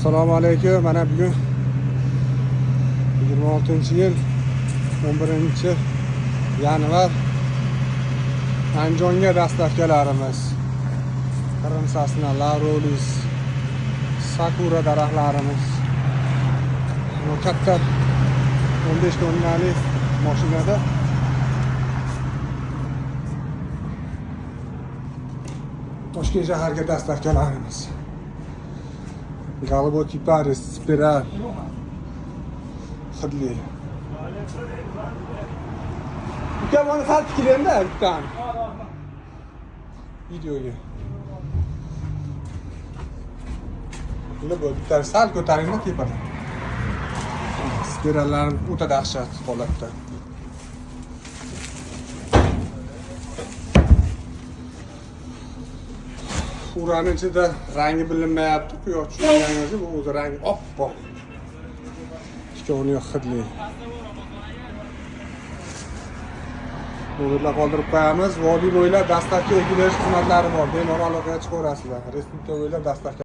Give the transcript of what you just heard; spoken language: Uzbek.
Assalomu alaykum. Mana bugun 26-yil 11-yanvar Andijonga dastlabkilarimiz. Qirim sasna, Laurolis, sakura daraxtlarimiz. Bu katta 15 tonnali mashinada Toshkent shaharga dastlabkilarimiz. Голубой Paris, spiral, hidli. Uka buni sal tikilaymi-da bittan. Videoga. Buni bitta sal ko'taringlar tepadan. Spirallar o'ta dahshat holatda. Urani ichida rangi bilinmayapti, quyosh tushganingizda bu o'zi rangi oppoq. Ikkovini hidli. Bunlarni qoldirib qo'yamiz. Vodiy bo'ylab dastlabki ekilish xizmatlari bor. Bemalol aloqaga chiqaverasizlar. Respublika bo'ylab dastlabki